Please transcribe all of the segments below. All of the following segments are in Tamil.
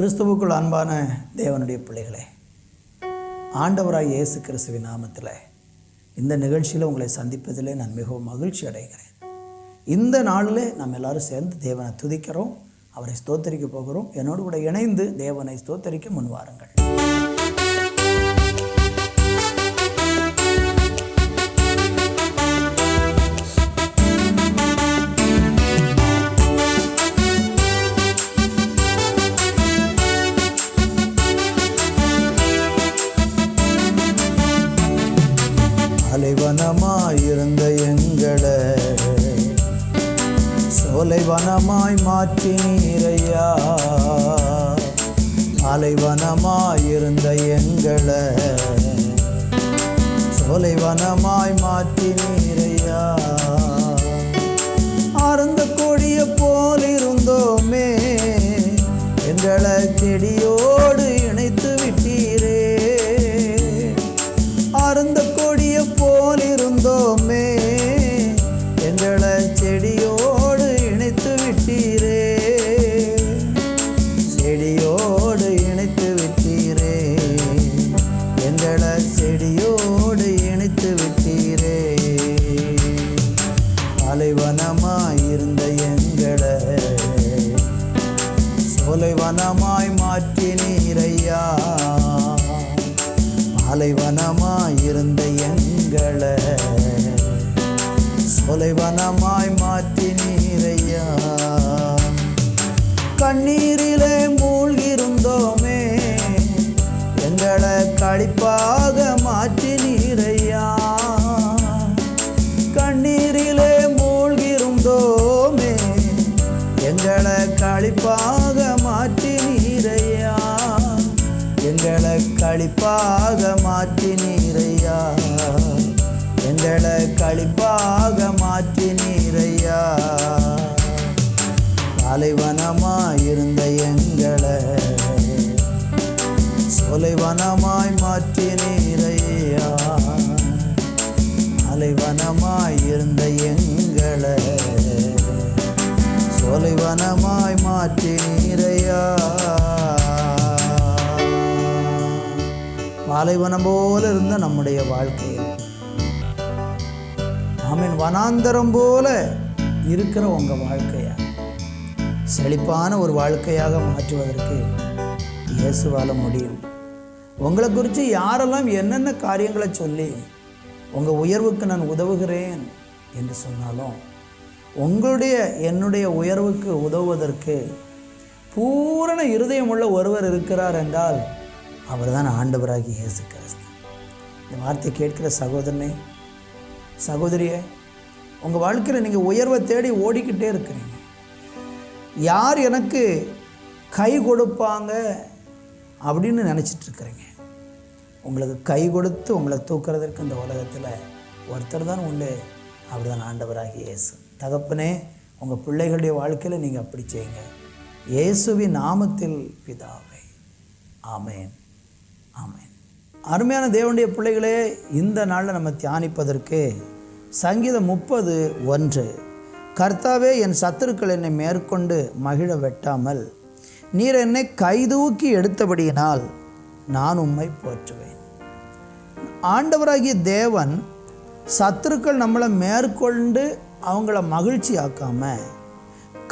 கிறிஸ்துவுக்குள் அன்பான தேவனுடைய பிள்ளைகளே, ஆண்டவராய் இயேசு கிறிஸ்துவின் நாமத்தில் இந்த நிகழ்ச்சியில் உங்களை சந்திப்பதிலே நான் மிகவும் மகிழ்ச்சி அடைகிறேன். இந்த நாளில் நாம் எல்லாரும் சேர்ந்து தேவனை துதிக்கிறோம், அவரை ஸ்தோத்தரிக்க போகிறோம். என்னோடு கூட இணைந்து தேவனை ஸ்தோத்தரிக்க முன்வாருங்கள். அலைவனமாயிருந்த எங்களை சோலைவனமாய் மாற்றினீரையா. அலைவனமாயிருந்த எங்களை சோலைவனமாய் மாற்றினீரையா. ஆர்ந்த கொடிய போல் இருந்தோமே, எங்களை செடியோடு இணைத்து விட்டீரே. ஆர்ந்த கொடிய போல் இருந்தோமே, எங்களை செடியோடு இணைத்து விட்டீரே. செடியோடு இணைத்து விட்டீரே, எங்களை செடியோடு இணைத்து விட்டீரே. அலைவனமாயிருந்த எங்களை சோலைவனமாய் மாற்றினீரையா. அலைவனமாயிருந்த எங்களை சோலைவனமாய் மாற்றினீரையா. கண்ணீரிலே மூழ்கிருந்தோமே, எங்களை களிப்பாக மாற்றினீரையா. கண்ணீரிலே மூழ்கிருந்தோமே, எங்களை களிப்பாக மாற்றினீரையா. எங்களை களிப்பாக மாற்றினீரையா. எங்களை களிப்பாக மாற்றினீரையா. அலைவனமாயிருந்த எங்களை சோலைவனமாய் மாற்றினீரையா. அலைவனமாயிருந்த எங்களை சோலைவனமாய் மாற்றினீரையா. பாலைவனம் போல இருந்த நம்முடைய வாழ்க்கையை ஆமீன் வனாந்தரம் போல இருக்கிற உங்கள் வாழ்க்கையை செழிப்பான ஒரு வாழ்க்கையாக மாற்றுவதற்கு இயேசுவால முடியும். உங்களை குறித்து யாரெல்லாம் என்னென்ன காரியங்களை சொல்லி உங்கள் உயர்வுக்கு நான் உதவுகிறேன் என்று சொன்னாலும், உங்களுடைய என்னுடைய உயர்வுக்கு உதவுவதற்கு பூரண இருதயமுள்ள ஒருவர் இருக்கிறார் என்றால் அவர்தான் ஆண்டவராகி இயேசு கிறிஸ்து. இந்த வார்த்தை கேட்கிற சகோதரனே, சகோதரியே, உங்கள் வாழ்க்கையில் நீங்கள் உயர்வை தேடி ஓடிக்கிட்டே இருக்கிறீங்க. யார் எனக்கு கை கொடுப்பாங்க அப்படின்னு நினச்சிட்ருக்கிறீங்க. உங்களுக்கு கை கொடுத்து உங்களை தூக்குறதற்கு இந்த உலகத்தில் ஒருத்தர் தான் உண்டு, அவர் தான் ஆண்டவராகி இயேசு. தகப்பனே, உங்கள் பிள்ளைகளுடைய வாழ்க்கையில் நீங்கள் அப்படி செய்யுங்க. இயேசுவின் நாமத்தில் பிதாவே, ஆமேன், ஆமேன். அருமையான தேவனுடைய பிள்ளைகளே, இந்த நாளில் நம்ம தியானிப்பதற்கு சங்கீதம் 30:1, கர்த்தாவே, என் சத்துருக்கள் என்னை மேற்கொண்டு மகிழ வெட்டாமல் நீர் என்னை கைதூக்கி எடுத்தபடியினால் நான் உம்மை போற்றுவேன். ஆண்டவராகிய தேவன் சத்துருக்கள் நம்மளை மேற்கொண்டு அவங்கள மகிழ்ச்சி ஆக்காம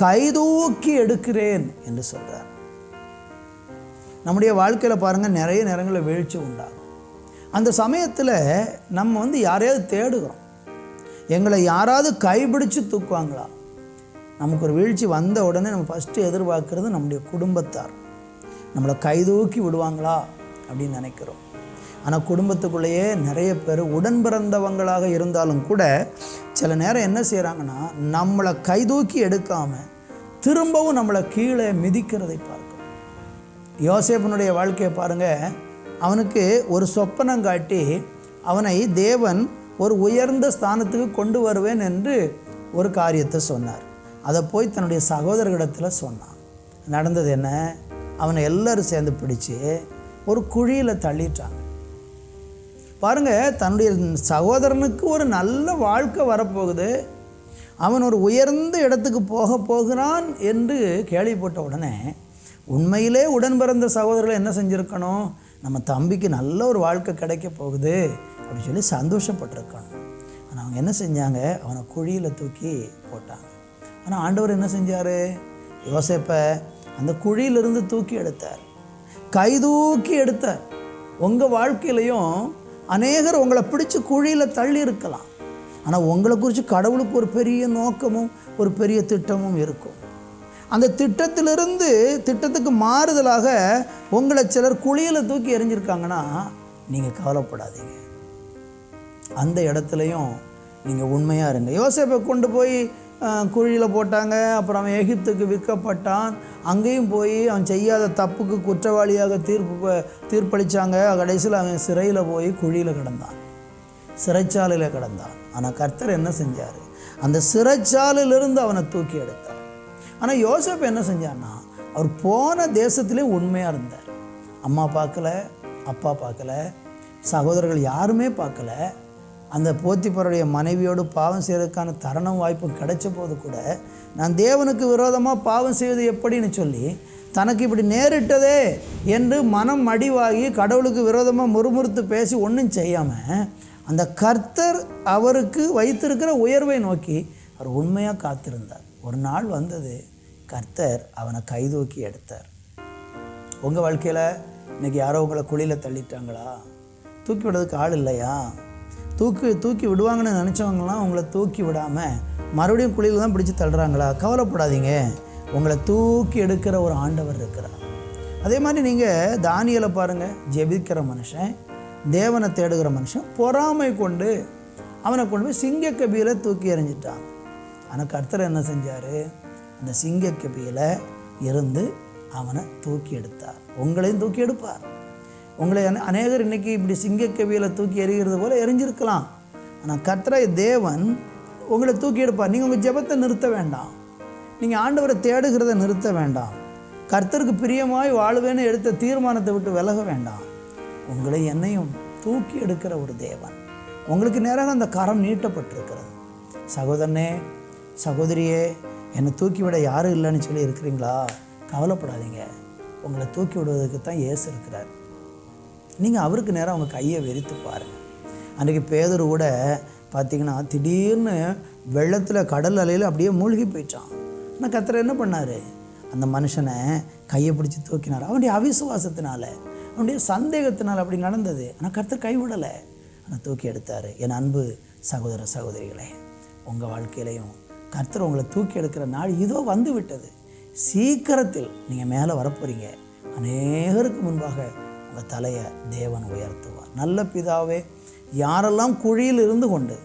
கைதூக்கி எடுக்கிறேன் என்று சொல்கிறார். நம்முடைய வாழ்க்கையில் பாருங்கள், நிறைய நேரங்களில் வீழ்ச்சி உண்டாகும். அந்த சமயத்தில் நம்ம யாரையாவது தேடுகிறோம், எங்களை யாராவது கைப்பிடிச்சு தூக்குவாங்களா. நமக்கு ஒரு வீழ்ச்சி வந்த உடனே நம்ம ஃபஸ்ட்டு எதிர்பார்க்குறது நம்முடைய குடும்பத்தார் நம்மளை கைதூக்கி விடுவாங்களா அப்படின்னு நினைக்கிறோம். ஆனால் குடும்பத்துக்குள்ளேயே நிறைய பேர் உடன் பிறந்தவங்களாக இருந்தாலும் கூட சில நேரம் என்ன செய்கிறாங்கன்னா, நம்மளை கைதூக்கி எடுக்காமல் திரும்பவும் நம்மளை கீழே மிதிக்கிறதை பார்க்கிறோம். யோசேப்பினுடைய வாழ்க்கையை பாருங்கள், அவனுக்கு ஒரு சொப்பனம் காட்டி அவனை தேவன் ஒரு உயர்ந்த ஸ்தானத்துக்கு கொண்டு வருவேன் என்று ஒரு காரியத்தை சொன்னார். அதை போய் தன்னுடைய சகோதரர்களிடத்தில் சொன்னான். நடந்தது என்ன, அவனை எல்லாரும் சேர்ந்து பிடிச்சி ஒரு குழியில் தள்ளிட்டாங்க. பாருங்கள், தன்னுடைய சகோதரனுக்கு ஒரு நல்ல வாழ்க்கை வரப்போகுது, அவன் ஒரு உயர்ந்த இடத்துக்கு போகிறான் என்று கேள்விப்பட்ட உடனே உண்மையிலே உடன் பிறந்த சகோதரர்கள் என்ன செஞ்சுருக்கணும்? நம்ம தம்பிக்கு நல்ல ஒரு வாழ்க்கை கிடைக்க போகுது அப்படின்னு சொல்லி சந்தோஷப்பட்டிருக்கணும். ஆனால் அவங்க என்ன செஞ்சாங்க? அவனை குழியில் தூக்கி போட்டாங்க. ஆனால் ஆண்டவர் என்ன செஞ்சார்? யோசேப்பை அந்த குழியிலிருந்து தூக்கி எடுத்தார், கை தூக்கி எடுத்தார். உங்கள் வாழ்க்கையிலையும் அநேகர் உங்களை பிடிச்சி குழியில் தள்ளி இருக்கலாம். ஆனால் உங்களை குறித்து கடவுளுக்கு ஒரு பெரிய நோக்கமும் ஒரு பெரிய திட்டமும் இருக்கும். அந்த திட்டத்துக்கு மாறுதலாக உங்களை சிலர் குழியில் தூக்கி எறிஞ்சிருக்காங்கன்னா நீங்கள் கவலைப்படாதீங்க. அந்த இடத்துலையும் நீங்கள் உண்மையாக இருங்க. யோசேப்பை கொண்டு போய் குழியில் போட்டாங்க. அப்புறம் அவன் எகிப்துக்கு விற்கப்பட்டான். அங்கேயும் போய் அவன் செய்யாத தப்புக்கு குற்றவாளியாக தீர்ப்பளித்தாங்க. கடைசியில் அவன் சிறையில் போய் குழியில் கிடந்தான், சிறைச்சாலையில் கிடந்தான். ஆனால் கர்த்தர் என்ன செஞ்சார்? அந்த சிறைச்சாலையிலிருந்து அவனை தூக்கி எடுத்தார். ஆனால் யோசேப்பு என்ன செஞ்சார்னா, அவர் போன தேசத்திலே உண்மையாக இருந்தார். அம்மா பார்க்கல, அப்பா பார்க்கல, சகோதரர்கள் யாருமே பார்க்கல. அந்த போத்திபாருடைய மனைவியோடு பாவம் செய்வதற்கான தருணம் வாய்ப்பும் கிடைச்ச போது கூட நான் தேவனுக்கு விரோதமாக பாவம் செய்வது எப்படின்னு சொல்லி தனக்கு இப்படி நேரிட்டதே என்று மனம் மடிவாகி கடவுளுக்கு விரோதமாக முறுமுறுத்து பேசி ஒன்றும் செய்யாமல் அந்த கர்த்தர் அவருக்கு வைத்திருக்கிற உயர்வை நோக்கி அவர் உண்மையாக காத்திருந்தார். ஒரு நாள் வந்தது, கர்த்தர் அவனை கைதூக்கி எடுத்தார். உங்கள் வாழ்க்கையில் இன்றைக்கி யாரோ உங்களை குழியில் தள்ளிட்டாங்களா? தூக்கி விடுறதுக்கு ஆள் இல்லையா? தூக்கி விடுவாங்கன்னு நினச்சவங்களாம் உங்களை தூக்கி விடாமல் மறுபடியும் குழியில் தான் பிடிச்சி தள்ளுறாங்களா? கவலைப்படாதீங்க, உங்களை தூக்கி எடுக்கிற ஒரு ஆண்டவர் இருக்கிறார். அதே மாதிரி நீங்கள் தானியேலை பாருங்கள். ஜெபிக்கிற மனுஷன், தேவனை தேடுகிற மனுஷன், பொறாமை கொண்டு அவனை கொண்டு போய் சிங்கக்கபியில் தூக்கி எறிஞ்சிட்டான். ஆனால் கர்த்தர் என்ன செஞ்சார்? அந்த சிங்கக்கபியில் இருந்து அவனை தூக்கி எடுத்தார். உங்களையும் தூக்கி எடுப்பார். உங்களை அநேகர் இன்றைக்கி இப்படி சிங்கக்கபியில் தூக்கி எறிகிறது போல் எரிஞ்சிருக்கலாம். ஆனால் கர்த்தராகிய தேவன் உங்களை தூக்கி எடுப்பார். நீங்கள் உங்கள் ஜெபத்தை நிறுத்த வேண்டாம், நீங்கள் ஆண்டவரை தேடுகிறத நிறுத்த வேண்டாம், கர்த்தருக்கு பிரியமாய் வாழ்வேன்னு எடுத்த தீர்மானத்தை விட்டு விலக வேண்டாம். உங்களை என்னையும் தூக்கி எடுக்கிற ஒரு தேவன் உங்களுக்கு நேராக அந்த கரம் நீட்டப்பட்டிருக்கிறது. சகோதரனே, சகோதரியே, என்னை தூக்கி விட யாரும் இல்லைன்னு சொல்லி இருக்கிறீங்களா? கவலைப்படாதீங்க, உங்களை தூக்கி விடுவதற்கு தான் இயேசு இருக்கிறார். நீங்கள் அவருக்கு நேரம் அவங்க கையை வெறித்து பாருங்கள். அன்றைக்கி பேதுரு கூட பார்த்திங்கன்னா திடீர்னு வெள்ளத்தில் கடல் அலையில் அப்படியே மூழ்கி போயிட்டான். ஆனால் கர்த்தர் என்ன பண்ணார்? அந்த மனுஷனை கையை பிடிச்சி தூக்கினார். அவனுடைய அவிசுவாசத்தினால, அவனுடைய சந்தேகத்தினால் அப்படி நடந்தது. ஆனால் கர்த்தர் கைவிடலை, ஆனால் தூக்கி எடுத்தார். என் அன்பு சகோதர சகோதரிகளே, உங்கள் வாழ்க்கையிலையும் கர்த்தர் உங்களை தூக்கி எடுக்கிற நாள் இதோ வந்து விட்டது. சீக்கிரத்தில் நீங்கள் மேலே வரப்போகிறீங்க. அநேகருக்கு முன்பாக உங்கள் தலையை தேவன் உயர்த்துவார். நல்ல பிதாவே, யாரெல்லாம் குழியில் இருந்து கொண்டு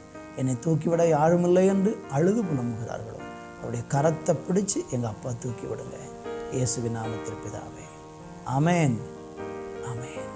என்னை தூக்கிவிட யாருமில்லை என்று அழுது புலம்புகிறார்களோ அவருடைய கரத்தை பிடிச்சு எங்கள் அப்பா தூக்கி விடுங்க. இயேசுவின் நாமத்தில் பிதாவே, ஆமேன், ஆமேன்.